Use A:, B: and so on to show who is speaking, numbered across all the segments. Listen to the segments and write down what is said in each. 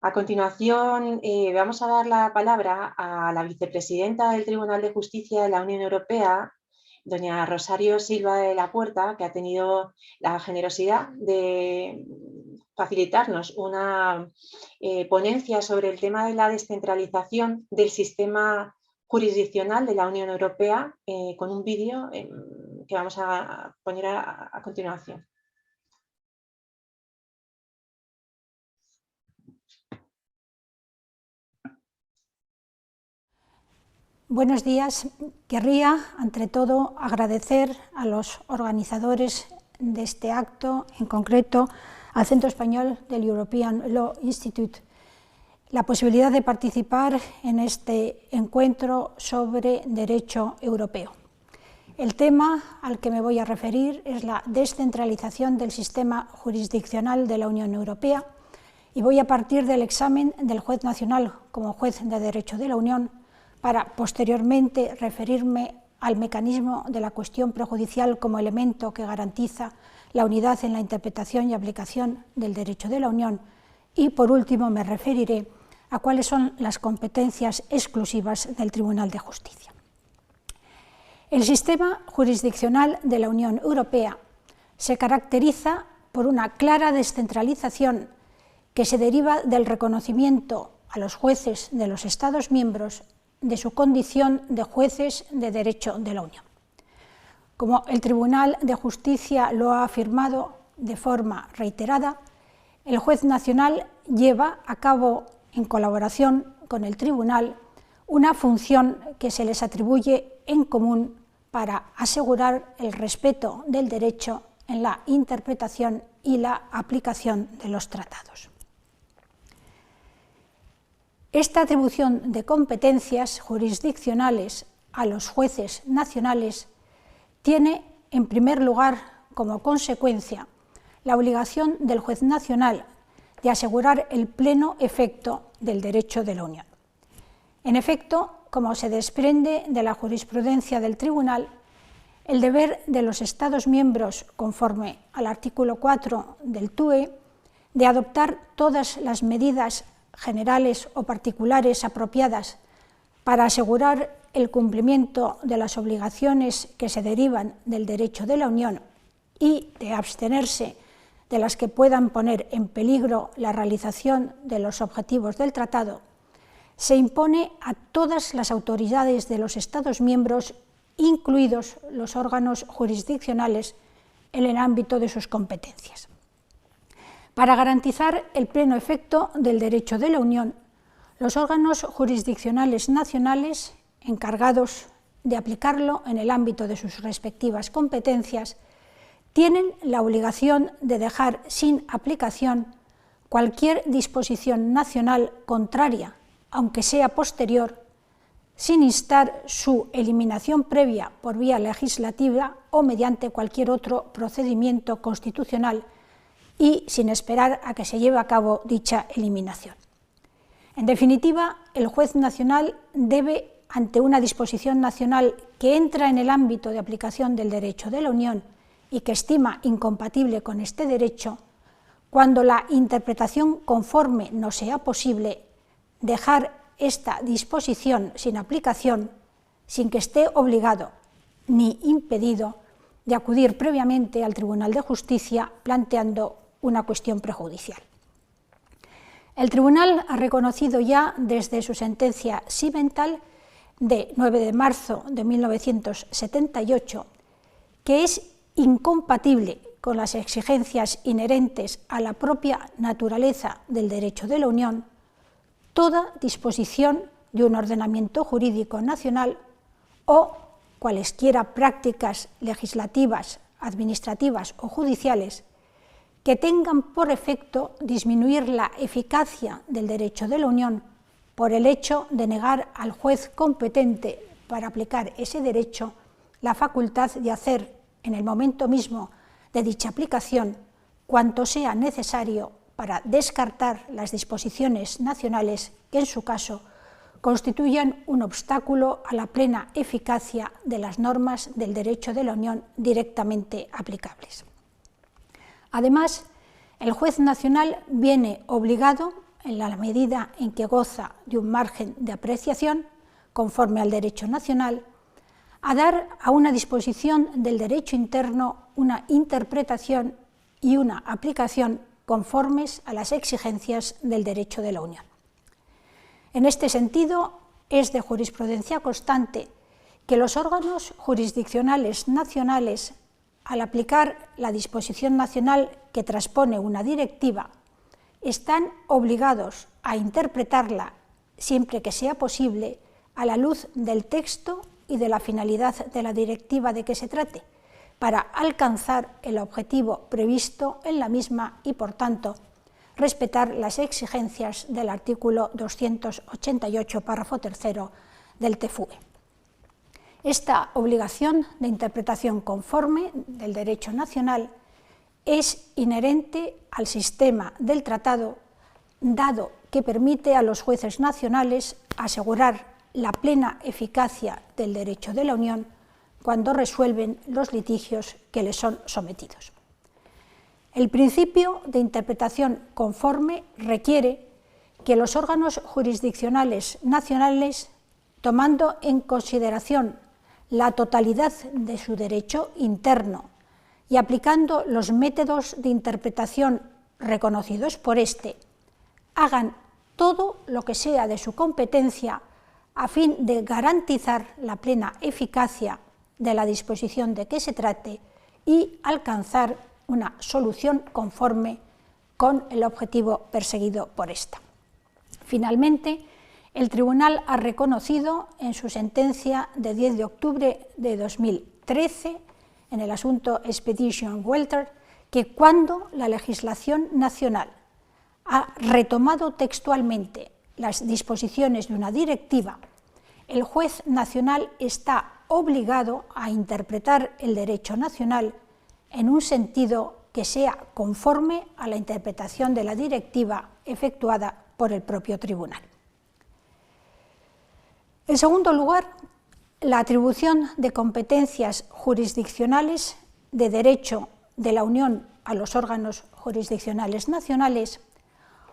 A: A continuación, vamos a dar la palabra a la vicepresidenta del Tribunal de Justicia de la Unión Europea, doña Rosario Silva de la Puerta, que ha tenido la generosidad de facilitarnos una ponencia sobre el tema de la descentralización del sistema jurisdiccional de la Unión Europea, con un vídeo que vamos a poner a continuación.
B: Buenos días. Querría, ante todo, agradecer a los organizadores de este acto, en concreto al Centro Español del European Law Institute, la posibilidad de participar en este encuentro sobre derecho europeo. El tema al que me voy a referir es la descentralización del sistema jurisdiccional de la Unión Europea y voy a partir del examen del juez nacional como juez de derecho de la Unión para posteriormente referirme al mecanismo de la cuestión prejudicial como elemento que garantiza la unidad en la interpretación y aplicación del derecho de la Unión y, por último, me referiré a cuáles son las competencias exclusivas del Tribunal de Justicia. El sistema jurisdiccional de la Unión Europea se caracteriza por una clara descentralización que se deriva del reconocimiento a los jueces de los Estados miembros de su condición de jueces de derecho de la Unión. Como el Tribunal de Justicia lo ha afirmado de forma reiterada, el juez nacional lleva a cabo, en colaboración con el Tribunal, una función que se les atribuye en común para asegurar el respeto del derecho en la interpretación y la aplicación de los tratados. Esta atribución de competencias jurisdiccionales a los jueces nacionales tiene, en primer lugar, como consecuencia, la obligación del juez nacional de asegurar el pleno efecto del derecho de la Unión. En efecto, como se desprende de la jurisprudencia del Tribunal, el deber de los Estados miembros, conforme al artículo 4 del TUE, de adoptar todas las medidas generales o particulares apropiadas para asegurar el cumplimiento de las obligaciones que se derivan del derecho de la Unión y de abstenerse de las que puedan poner en peligro la realización de los objetivos del tratado, se impone a todas las autoridades de los Estados miembros, incluidos los órganos jurisdiccionales, en el ámbito de sus competencias. Para garantizar el pleno efecto del derecho de la Unión, los órganos jurisdiccionales nacionales, encargados de aplicarlo en el ámbito de sus respectivas competencias, tienen la obligación de dejar sin aplicación cualquier disposición nacional contraria, aunque sea posterior, sin instar su eliminación previa por vía legislativa o mediante cualquier otro procedimiento constitucional y sin esperar a que se lleve a cabo dicha eliminación. En definitiva, el juez nacional debe, ante una disposición nacional que entra en el ámbito de aplicación del derecho de la Unión y que estima incompatible con este derecho, cuando la interpretación conforme no sea posible, dejar esta disposición sin aplicación, sin que esté obligado ni impedido de acudir previamente al Tribunal de Justicia planteando una cuestión prejudicial. El Tribunal ha reconocido ya desde su sentencia Simental de 9 de marzo de 1978 que es incompatible con las exigencias inherentes a la propia naturaleza del derecho de la Unión toda disposición de un ordenamiento jurídico nacional o cualesquiera prácticas legislativas, administrativas o judiciales que tengan por efecto disminuir la eficacia del derecho de la Unión por el hecho de negar al juez competente para aplicar ese derecho la facultad de hacer en el momento mismo de dicha aplicación cuanto sea necesario para descartar las disposiciones nacionales que en su caso constituyan un obstáculo a la plena eficacia de las normas del derecho de la Unión directamente aplicables. Además, el juez nacional viene obligado, en la medida en que goza de un margen de apreciación conforme al derecho nacional, a dar a una disposición del derecho interno una interpretación y una aplicación conformes a las exigencias del derecho de la Unión. En este sentido, es de jurisprudencia constante que los órganos jurisdiccionales nacionales, al aplicar la disposición nacional que transpone una directiva, están obligados a interpretarla, siempre que sea posible, a la luz del texto y de la finalidad de la directiva de que se trate, para alcanzar el objetivo previsto en la misma y, por tanto, respetar las exigencias del artículo 288, párrafo tercero del TFUE. Esta obligación de interpretación conforme del derecho nacional es inherente al sistema del tratado, dado que permite a los jueces nacionales asegurar la plena eficacia del derecho de la Unión cuando resuelven los litigios que les son sometidos. El principio de interpretación conforme requiere que los órganos jurisdiccionales nacionales, tomando en consideración la totalidad de su derecho interno y aplicando los métodos de interpretación reconocidos por éste, hagan todo lo que sea de su competencia a fin de garantizar la plena eficacia de la disposición de que se trate y alcanzar una solución conforme con el objetivo perseguido por esta. Finalmente, el Tribunal ha reconocido en su sentencia de 10 de octubre de 2013, en el asunto Expedition Welter, que cuando la legislación nacional ha retomado textualmente las disposiciones de una directiva, el juez nacional está obligado a interpretar el derecho nacional en un sentido que sea conforme a la interpretación de la directiva efectuada por el propio tribunal. En segundo lugar, la atribución de competencias jurisdiccionales de derecho de la Unión a los órganos jurisdiccionales nacionales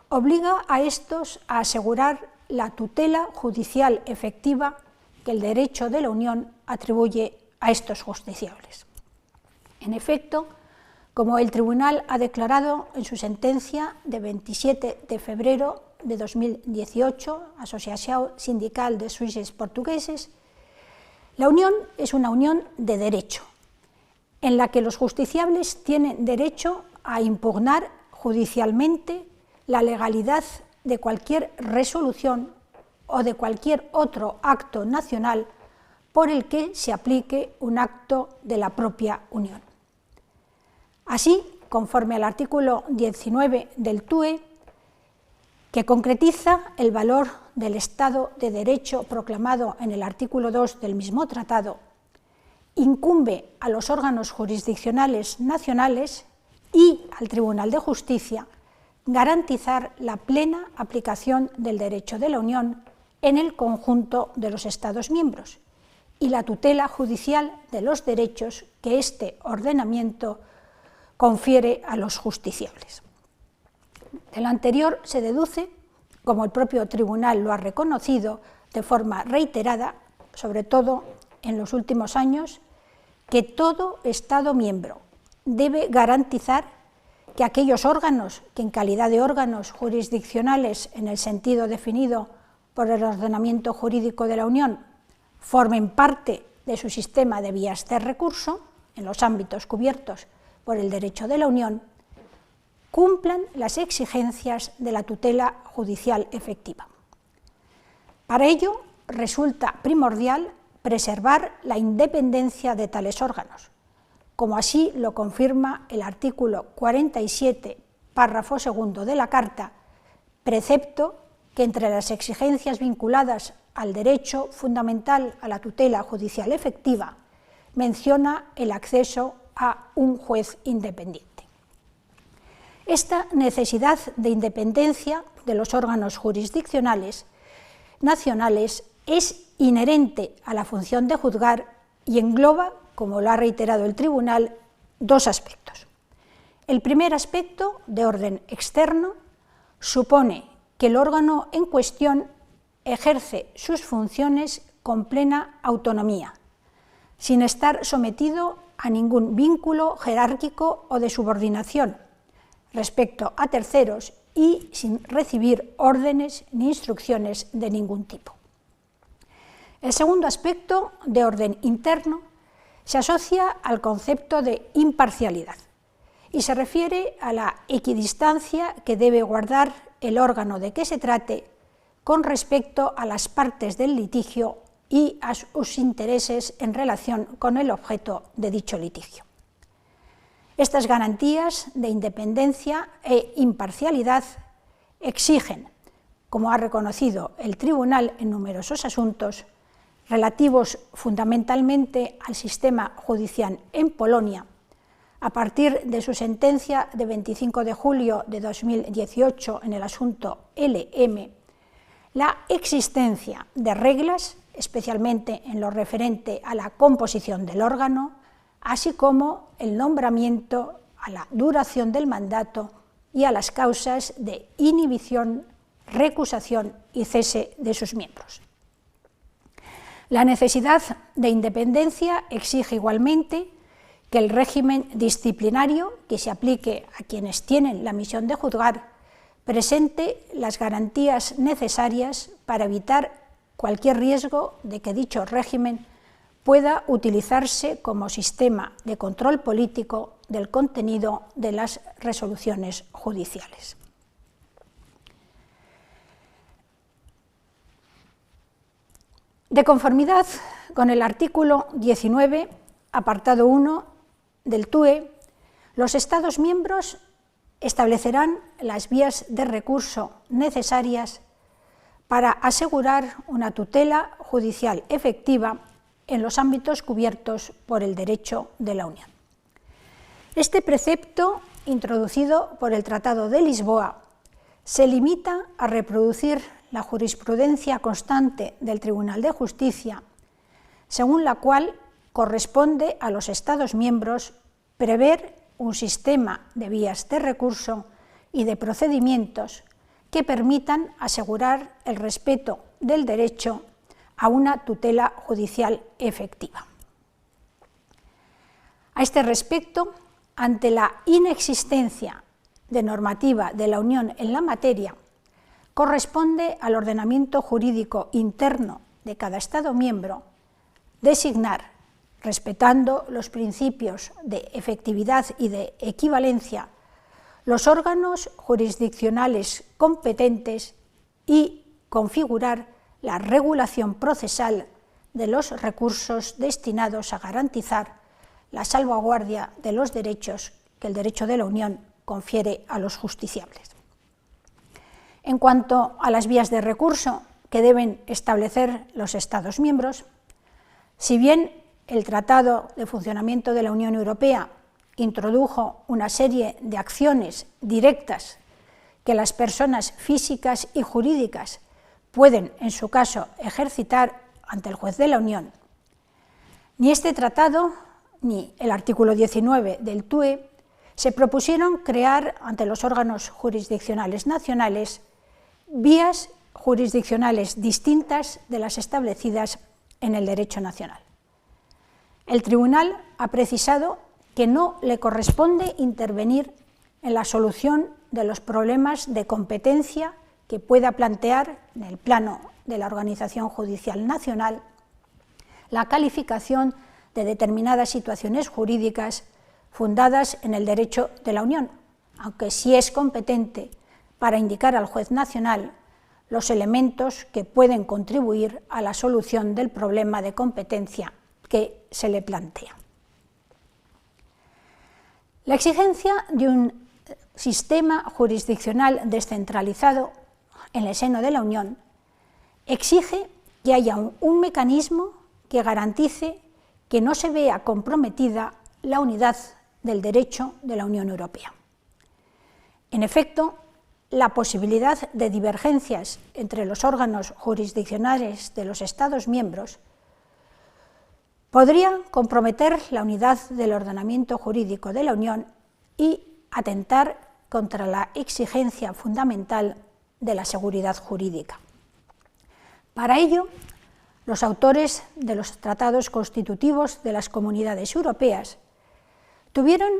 B: obliga a estos a asegurar la tutela judicial efectiva que el derecho de la Unión atribuye a estos justiciables. En efecto, como el Tribunal ha declarado en su sentencia de 27 de febrero de 2018, Asociación Sindical de Suizes Portugueses, la Unión es una unión de derecho, en la que los justiciables tienen derecho a impugnar judicialmente la legalidad de cualquier resolución o de cualquier otro acto nacional por el que se aplique un acto de la propia Unión. Así, conforme al artículo 19 del TUE, que concretiza el valor del Estado de Derecho proclamado en el artículo 2 del mismo tratado, incumbe a los órganos jurisdiccionales nacionales y al Tribunal de Justicia garantizar la plena aplicación del derecho de la Unión en el conjunto de los Estados miembros y la tutela judicial de los derechos que este ordenamiento confiere a los justiciables. De lo anterior se deduce, como el propio tribunal lo ha reconocido de forma reiterada, sobre todo en los últimos años, que todo Estado miembro debe garantizar que aquellos órganos que en calidad de órganos jurisdiccionales en el sentido definido por el ordenamiento jurídico de la Unión formen parte de su sistema de vías de recurso en los ámbitos cubiertos por el derecho de la Unión, cumplan las exigencias de la tutela judicial efectiva. Para ello, resulta primordial preservar la independencia de tales órganos, como así lo confirma el artículo 47, párrafo segundo de la Carta, precepto que entre las exigencias vinculadas al derecho fundamental a la tutela judicial efectiva menciona el acceso a un juez independiente. Esta necesidad de independencia de los órganos jurisdiccionales nacionales es inherente a la función de juzgar y engloba, como lo ha reiterado el Tribunal, dos aspectos. El primer aspecto, de orden externo, supone que el órgano en cuestión ejerce sus funciones con plena autonomía, sin estar sometido a ningún vínculo jerárquico o de subordinación respecto a terceros y sin recibir órdenes ni instrucciones de ningún tipo. El segundo aspecto, de orden interno, se asocia al concepto de imparcialidad y se refiere a la equidistancia que debe guardar el órgano de que se trate con respecto a las partes del litigio y a sus intereses en relación con el objeto de dicho litigio. Estas garantías de independencia e imparcialidad exigen, como ha reconocido el Tribunal en numerosos asuntos, relativos fundamentalmente al sistema judicial en Polonia, a partir de su sentencia de 25 de julio de 2018 en el asunto LM, la existencia de reglas, especialmente en lo referente a la composición del órgano, así como el nombramiento, a la duración del mandato y a las causas de inhibición, recusación y cese de sus miembros. La necesidad de independencia exige igualmente que el régimen disciplinario que se aplique a quienes tienen la misión de juzgar presente las garantías necesarias para evitar cualquier riesgo de que dicho régimen pueda utilizarse como sistema de control político del contenido de las resoluciones judiciales. De conformidad con el artículo 19, apartado 1 del TUE, los Estados miembros establecerán las vías de recurso necesarias para asegurar una tutela judicial efectiva en los ámbitos cubiertos por el derecho de la Unión. Este precepto, introducido por el Tratado de Lisboa, se limita a reproducir la jurisprudencia constante del Tribunal de Justicia, según la cual corresponde a los Estados miembros prever un sistema de vías de recurso y de procedimientos que permitan asegurar el respeto del derecho a una tutela judicial efectiva. A este respecto, ante la inexistencia de normativa de la Unión en la materia, corresponde al ordenamiento jurídico interno de cada Estado miembro designar, respetando los principios de efectividad y de equivalencia, los órganos jurisdiccionales competentes y configurar la regulación procesal de los recursos destinados a garantizar la salvaguardia de los derechos que el derecho de la Unión confiere a los justiciables. En cuanto a las vías de recurso que deben establecer los Estados miembros, si bien el Tratado de Funcionamiento de la Unión Europea introdujo una serie de acciones directas que las personas físicas y jurídicas pueden, en su caso, ejercitar ante el juez de la Unión, ni este tratado ni el artículo 19 del TUE se propusieron crear ante los órganos jurisdiccionales nacionales vías jurisdiccionales distintas de las establecidas en el derecho nacional. El Tribunal ha precisado que no le corresponde intervenir en la solución de los problemas de competencia que pueda plantear en el plano de la Organización Judicial Nacional la calificación de determinadas situaciones jurídicas fundadas en el derecho de la Unión, aunque sí es competente para indicar al juez nacional los elementos que pueden contribuir a la solución del problema de competencia que se le plantea. La exigencia de un sistema jurisdiccional descentralizado en el seno de la Unión exige que haya un mecanismo que garantice que no se vea comprometida la unidad del derecho de la Unión Europea. En efecto, la posibilidad de divergencias entre los órganos jurisdiccionales de los Estados miembros podría comprometer la unidad del ordenamiento jurídico de la Unión y atentar contra la exigencia fundamental de la seguridad jurídica. Para ello, los autores de los tratados constitutivos de las comunidades europeas previeron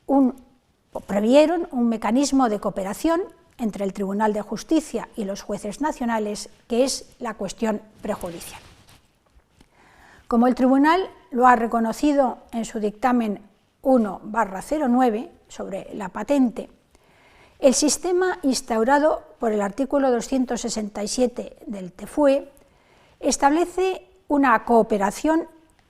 B: un mecanismo de cooperación entre el Tribunal de Justicia y los jueces nacionales, que es la cuestión prejudicial. Como el Tribunal lo ha reconocido en su dictamen 1/09 sobre la patente, el sistema instaurado por el artículo 267 del TFUE establece una cooperación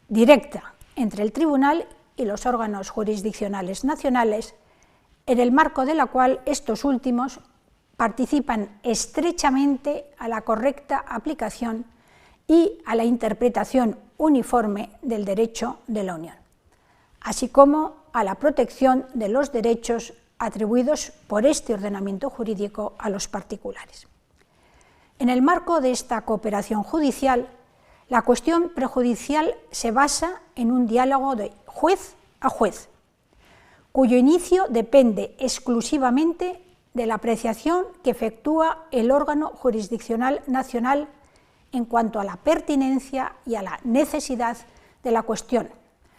B: directa entre el Tribunal y los órganos jurisdiccionales nacionales, en el marco de la cual estos últimos participan estrechamente a la correcta aplicación y a la interpretación uniforme del derecho de la Unión, así como a la protección de los derechos atribuidos por este ordenamiento jurídico a los particulares. En el marco de esta cooperación judicial, la cuestión prejudicial se basa en un diálogo de juez a juez, cuyo inicio depende exclusivamente de la apreciación que efectúa el órgano jurisdiccional nacional en cuanto a la pertinencia y a la necesidad de la cuestión,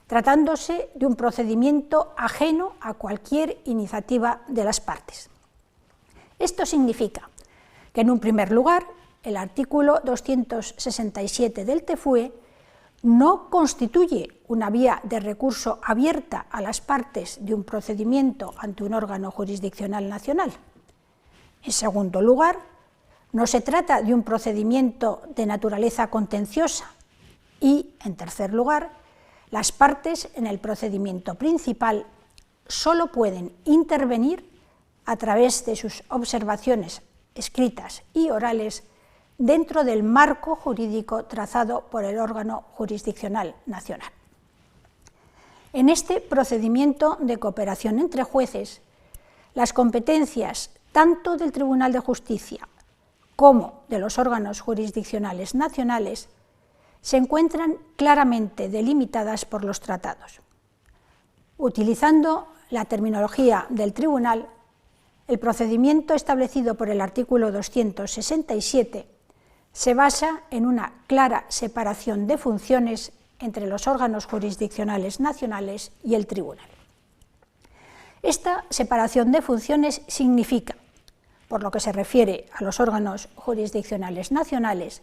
B: tratándose de un procedimiento ajeno a cualquier iniciativa de las partes. Esto significa que, en un primer lugar, el artículo 267 del TFUE no constituye una vía de recurso abierta a las partes de un procedimiento ante un órgano jurisdiccional nacional. En segundo lugar, no se trata de un procedimiento de naturaleza contenciosa y, en tercer lugar, las partes en el procedimiento principal solo pueden intervenir a través de sus observaciones escritas y orales dentro del marco jurídico trazado por el órgano jurisdiccional nacional. En este procedimiento de cooperación entre jueces, las competencias tanto del Tribunal de Justicia como de los órganos jurisdiccionales nacionales se encuentran claramente delimitadas por los tratados. Utilizando la terminología del Tribunal, el procedimiento establecido por el artículo 267 se basa en una clara separación de funciones entre los órganos jurisdiccionales nacionales y el Tribunal. Esta separación de funciones significa, por lo que se refiere a los órganos jurisdiccionales nacionales,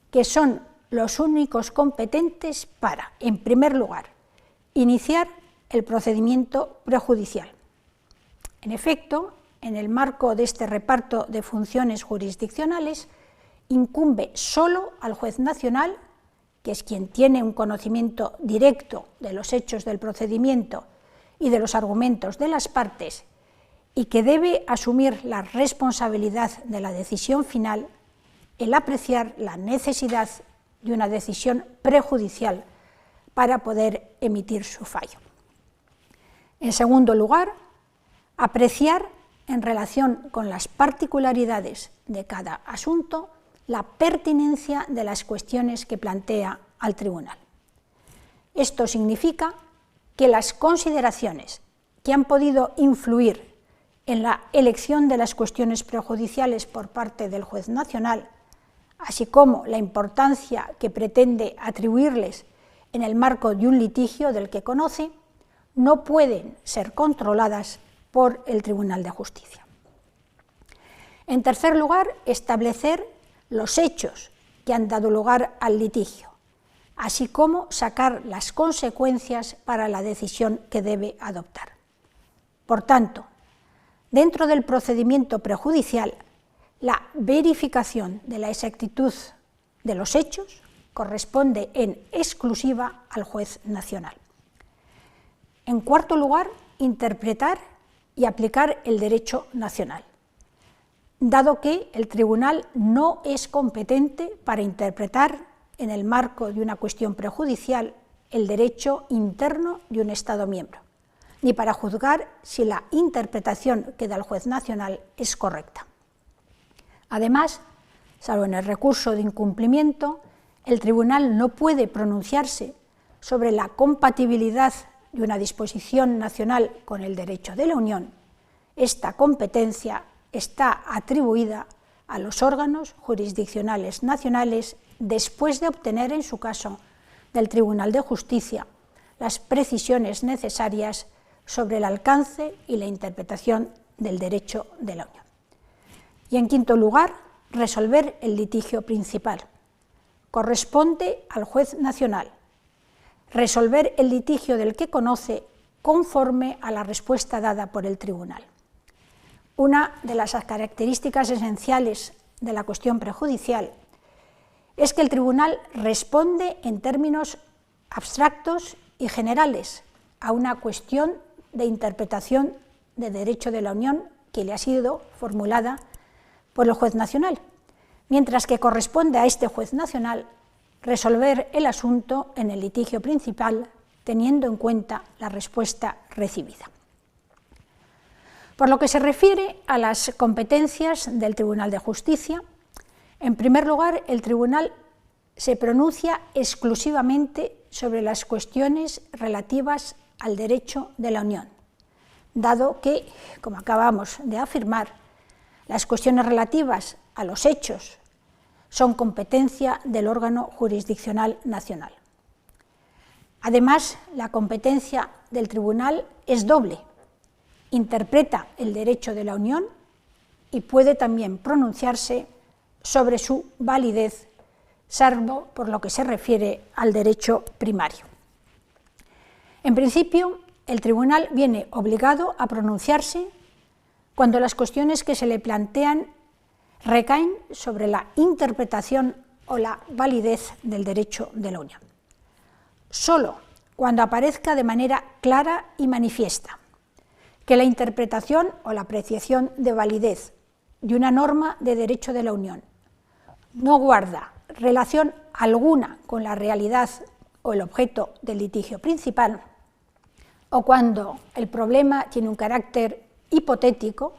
B: que son los únicos competentes para, en primer lugar, iniciar el procedimiento prejudicial. En efecto, en el marco de este reparto de funciones jurisdiccionales, incumbe solo al juez nacional, que es quien tiene un conocimiento directo de los hechos del procedimiento y de los argumentos de las partes, y que debe asumir la responsabilidad de la decisión final, el apreciar la necesidad de una decisión prejudicial para poder emitir su fallo. En segundo lugar, apreciar en relación con las particularidades de cada asunto la pertinencia de las cuestiones que plantea al Tribunal. Esto significa que las consideraciones que han podido influir en la elección de las cuestiones prejudiciales por parte del juez nacional, así como la importancia que pretende atribuirles en el marco de un litigio del que conoce, no pueden ser controladas por el Tribunal de Justicia. En tercer lugar, establecer los hechos que han dado lugar al litigio, así como sacar las consecuencias para la decisión que debe adoptar. Por tanto, dentro del procedimiento prejudicial, la verificación de la exactitud de los hechos corresponde en exclusiva al juez nacional. En cuarto lugar, interpretar y aplicar el derecho nacional, dado que el Tribunal no es competente para interpretar, en el marco de una cuestión prejudicial, el derecho interno de un Estado miembro, ni para juzgar si la interpretación que da el juez nacional es correcta. Además, salvo en el recurso de incumplimiento, el Tribunal no puede pronunciarse sobre la compatibilidad de una disposición nacional con el derecho de la Unión. Esta competencia está atribuida a los órganos jurisdiccionales nacionales después de obtener, en su caso, del Tribunal de Justicia las precisiones necesarias sobre el alcance y la interpretación del derecho de la Unión. Y en quinto lugar, resolver el litigio principal. Corresponde al juez nacional resolver el litigio del que conoce conforme a la respuesta dada por el tribunal. Una de las características esenciales de la cuestión prejudicial es que el tribunal responde en términos abstractos y generales a una cuestión de interpretación de derecho de la Unión que le ha sido formulada por el juez nacional, mientras que corresponde a este juez nacional resolver el asunto en el litigio principal teniendo en cuenta la respuesta recibida. Por lo que se refiere a las competencias del Tribunal de Justicia, en primer lugar, el Tribunal se pronuncia exclusivamente sobre las cuestiones relativas al derecho de la Unión, dado que, como acabamos de afirmar, las cuestiones relativas a los hechos son competencia del órgano jurisdiccional nacional. Además, la competencia del Tribunal es doble. Interpreta el derecho de la Unión y puede también pronunciarse sobre su validez, salvo por lo que se refiere al derecho primario. En principio, el Tribunal viene obligado a pronunciarse cuando las cuestiones que se le plantean recaen sobre la interpretación o la validez del derecho de la Unión. Solo cuando aparezca de manera clara y manifiesta que la interpretación o la apreciación de validez de una norma de derecho de la Unión no guarda relación alguna con la realidad o el objeto del litigio principal, o cuando el problema tiene un carácter hipotético,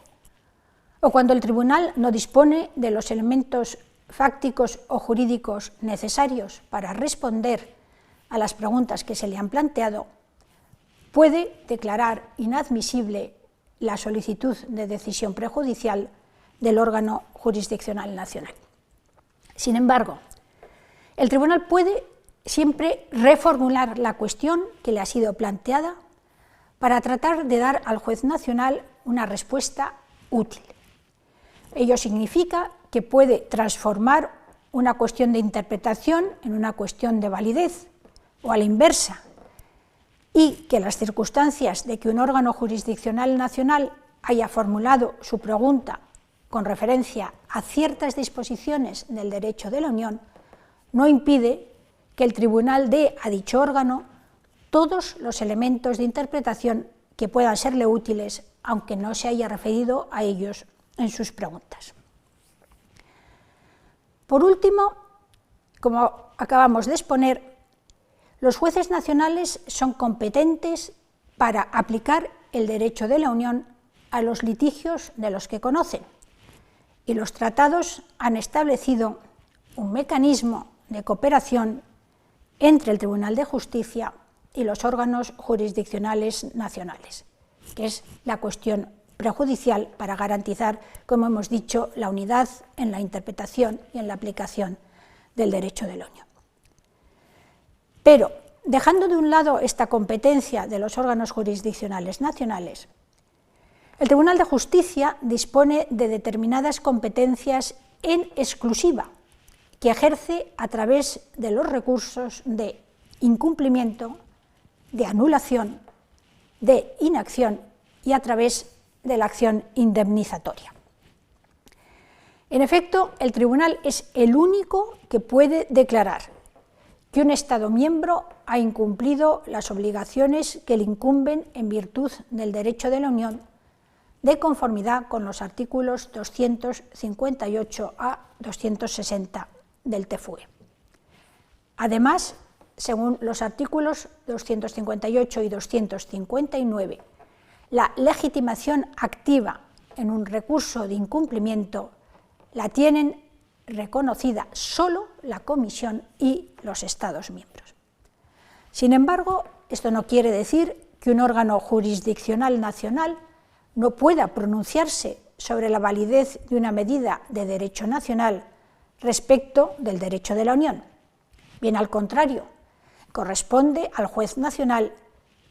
B: o cuando el tribunal no dispone de los elementos fácticos o jurídicos necesarios para responder a las preguntas que se le han planteado, puede declarar inadmisible la solicitud de decisión prejudicial del órgano jurisdiccional nacional. Sin embargo, el tribunal puede siempre reformular la cuestión que le ha sido planteada para tratar de dar al juez nacional una respuesta útil. Ello significa que puede transformar una cuestión de interpretación en una cuestión de validez, o a la inversa, y que las circunstancias de que un órgano jurisdiccional nacional haya formulado su pregunta con referencia a ciertas disposiciones del derecho de la Unión no impide que el tribunal dé a dicho órgano todos los elementos de interpretación que puedan serle útiles, aunque no se haya referido a ellos en sus preguntas. Por último, como acabamos de exponer, los jueces nacionales son competentes para aplicar el derecho de la Unión a los litigios de los que conocen, y los tratados han establecido un mecanismo de cooperación entre el Tribunal de Justicia y los órganos jurisdiccionales nacionales, que es la cuestión prejudicial para garantizar, como hemos dicho, la unidad en la interpretación y en la aplicación del derecho de la Unión. Pero, dejando de un lado esta competencia de los órganos jurisdiccionales nacionales, el Tribunal de Justicia dispone de determinadas competencias en exclusiva que ejerce a través de los recursos de incumplimiento, de anulación, de inacción y a través de la acción indemnizatoria. En efecto, el Tribunal es el único que puede declarar que un Estado miembro ha incumplido las obligaciones que le incumben en virtud del derecho de la Unión, de conformidad con los artículos 258 a 260 del TFUE. Además, según los artículos 258 y 259, la legitimación activa en un recurso de incumplimiento la tienen reconocida solo la Comisión y los Estados miembros. Sin embargo, esto no quiere decir que un órgano jurisdiccional nacional no pueda pronunciarse sobre la validez de una medida de derecho nacional respecto del derecho de la Unión. Bien al contrario, corresponde al juez nacional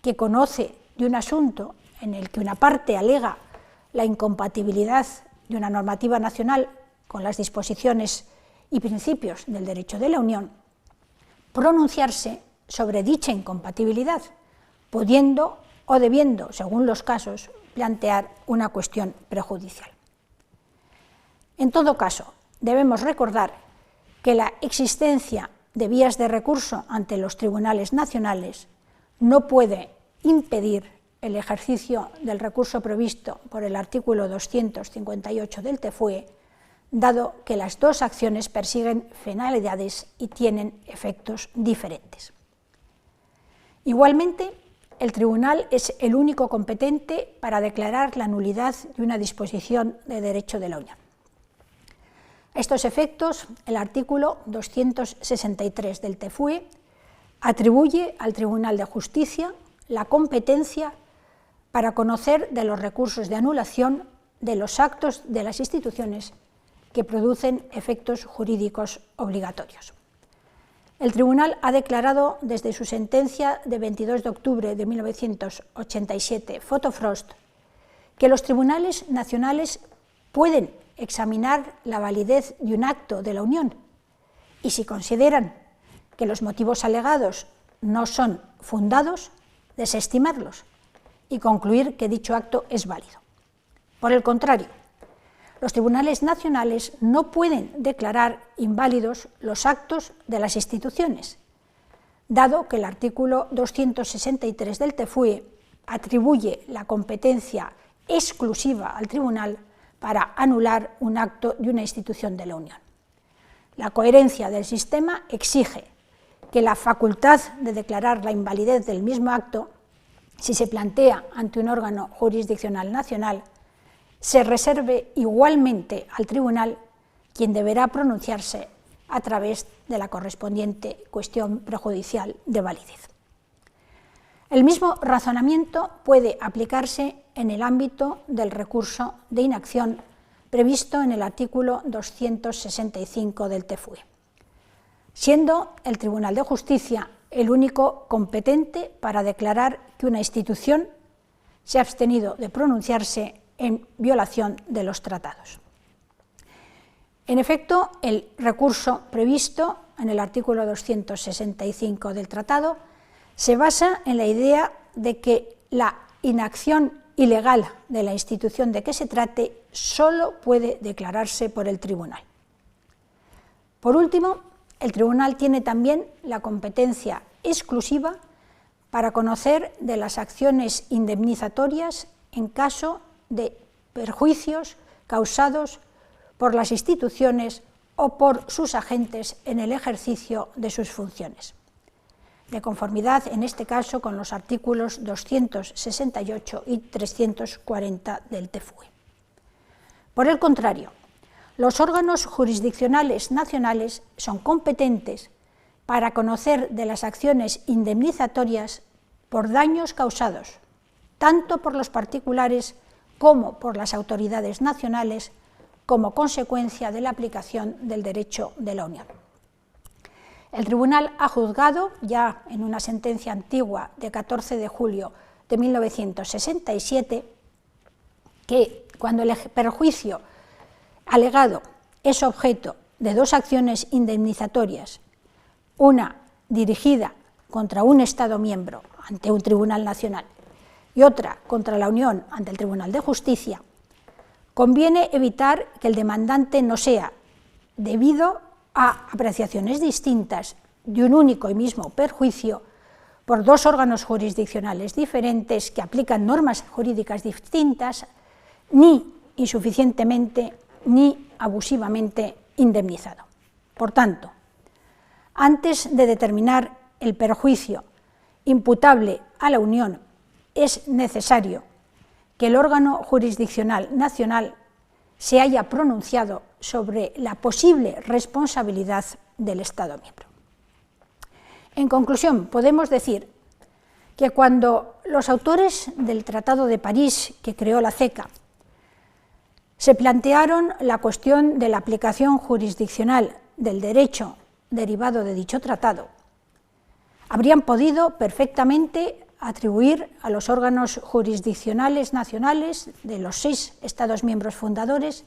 B: que conoce de un asunto en el que una parte alega la incompatibilidad de una normativa nacional con las disposiciones y principios del derecho de la Unión, pronunciarse sobre dicha incompatibilidad, pudiendo o debiendo, según los casos, plantear una cuestión prejudicial. En todo caso, debemos recordar que la existencia de vías de recurso ante los tribunales nacionales no puede impedir el ejercicio del recurso previsto por el artículo 258 del TFUE, dado que las dos acciones persiguen finalidades y tienen efectos diferentes. Igualmente, el tribunal es el único competente para declarar la nulidad de una disposición de derecho de la Unión. A estos efectos, el artículo 263 del TFUE atribuye al Tribunal de Justicia la competencia para conocer de los recursos de anulación de los actos de las instituciones que producen efectos jurídicos obligatorios. El Tribunal ha declarado desde su sentencia de 22 de octubre de 1987, Fotofrost, que los tribunales nacionales pueden examinar la validez de un acto de la Unión y, si consideran que los motivos alegados no son fundados, desestimarlos y concluir que dicho acto es válido. Por el contrario, los tribunales nacionales no pueden declarar inválidos los actos de las instituciones, dado que el artículo 263 del TFUE atribuye la competencia exclusiva al tribunal para anular un acto de una institución de la Unión. La coherencia del sistema exige que la facultad de declarar la invalidez del mismo acto, si se plantea ante un órgano jurisdiccional nacional, se reserve igualmente al tribunal, quien deberá pronunciarse a través de la correspondiente cuestión prejudicial de validez. El mismo razonamiento puede aplicarse en el ámbito del recurso de inacción previsto en el artículo 265 del TFUE, siendo el Tribunal de Justicia el único competente para declarar que una institución se ha abstenido de pronunciarse en violación de los tratados. En efecto, el recurso previsto en el artículo 265 del tratado se basa en la idea de que la inacción ilegal de la institución de que se trate solo puede declararse por el tribunal. Por último, el tribunal tiene también la competencia exclusiva para conocer de las acciones indemnizatorias en caso de perjuicios causados por las instituciones o por sus agentes en el ejercicio de sus funciones, de conformidad en este caso con los artículos 268 y 340 del TFUE. Por el contrario, los órganos jurisdiccionales nacionales son competentes para conocer de las acciones indemnizatorias por daños causados tanto por los particulares como por las autoridades nacionales como consecuencia de la aplicación del derecho de la Unión. El Tribunal ha juzgado, ya en una sentencia antigua de 14 de julio de 1967, que cuando el perjuicio alegado es objeto de dos acciones indemnizatorias, una dirigida contra un Estado miembro ante un tribunal nacional y otra contra la Unión ante el Tribunal de Justicia, conviene evitar que el demandante no sea, debido a apreciaciones distintas de un único y mismo perjuicio por dos órganos jurisdiccionales diferentes que aplican normas jurídicas distintas, ni insuficientemente ni abusivamente indemnizado. Por tanto, antes de determinar el perjuicio imputable a la Unión, es necesario que el órgano jurisdiccional nacional se haya pronunciado sobre la posible responsabilidad del Estado miembro. En conclusión, podemos decir que cuando los autores del Tratado de París, que creó la CECA, Se plantearon la cuestión de la aplicación jurisdiccional del derecho derivado de dicho tratado. Habrían podido perfectamente atribuir a los órganos jurisdiccionales nacionales de los 6 Estados miembros fundadores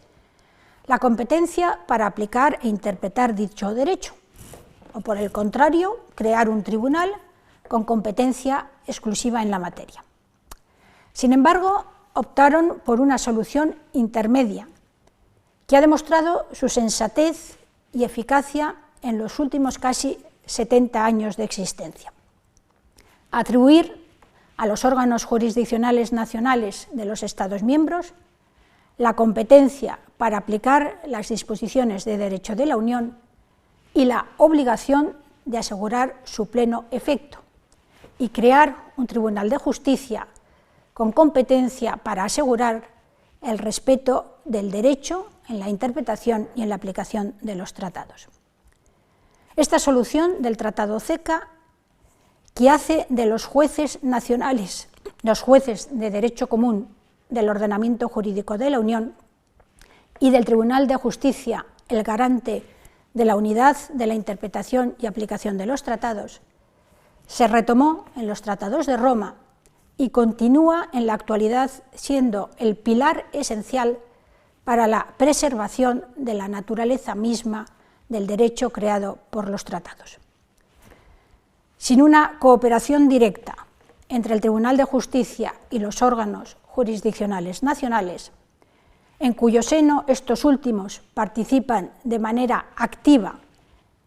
B: la competencia para aplicar e interpretar dicho derecho, o por el contrario, crear un tribunal con competencia exclusiva en la materia. Sin embargo, optaron por una solución intermedia, que ha demostrado su sensatez y eficacia en los últimos casi 70 años de existencia. Atribuir a los órganos jurisdiccionales nacionales de los Estados miembros la competencia para aplicar las disposiciones de derecho de la Unión y la obligación de asegurar su pleno efecto, y crear un Tribunal de Justicia con competencia para asegurar el respeto del derecho en la interpretación y en la aplicación de los tratados. Esta solución del Tratado CECA, que hace de los jueces nacionales, los jueces de derecho común del ordenamiento jurídico de la Unión, y del Tribunal de Justicia el garante de la unidad de la interpretación y aplicación de los tratados, se retomó en los Tratados de Roma y continúa en la actualidad siendo el pilar esencial para la preservación de la naturaleza misma del derecho creado por los tratados. Sin una cooperación directa entre el Tribunal de Justicia y los órganos jurisdiccionales nacionales, en cuyo seno estos últimos participan de manera activa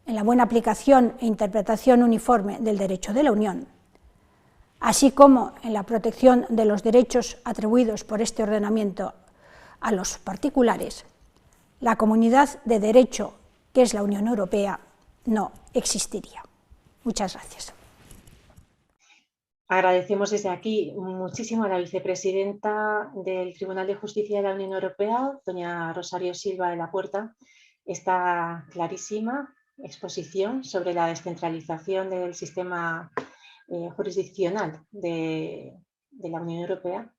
B: en la buena aplicación e interpretación uniforme del derecho de la Unión, así como en la protección de los derechos atribuidos por este ordenamiento a los particulares, la comunidad de derecho, que es la Unión Europea, no existiría. Muchas gracias.
A: Agradecemos desde aquí muchísimo a la vicepresidenta del Tribunal de Justicia de la Unión Europea, doña Rosario Silva de la Puerta, esta clarísima exposición sobre la descentralización del sistema jurisdiccional de la Unión Europea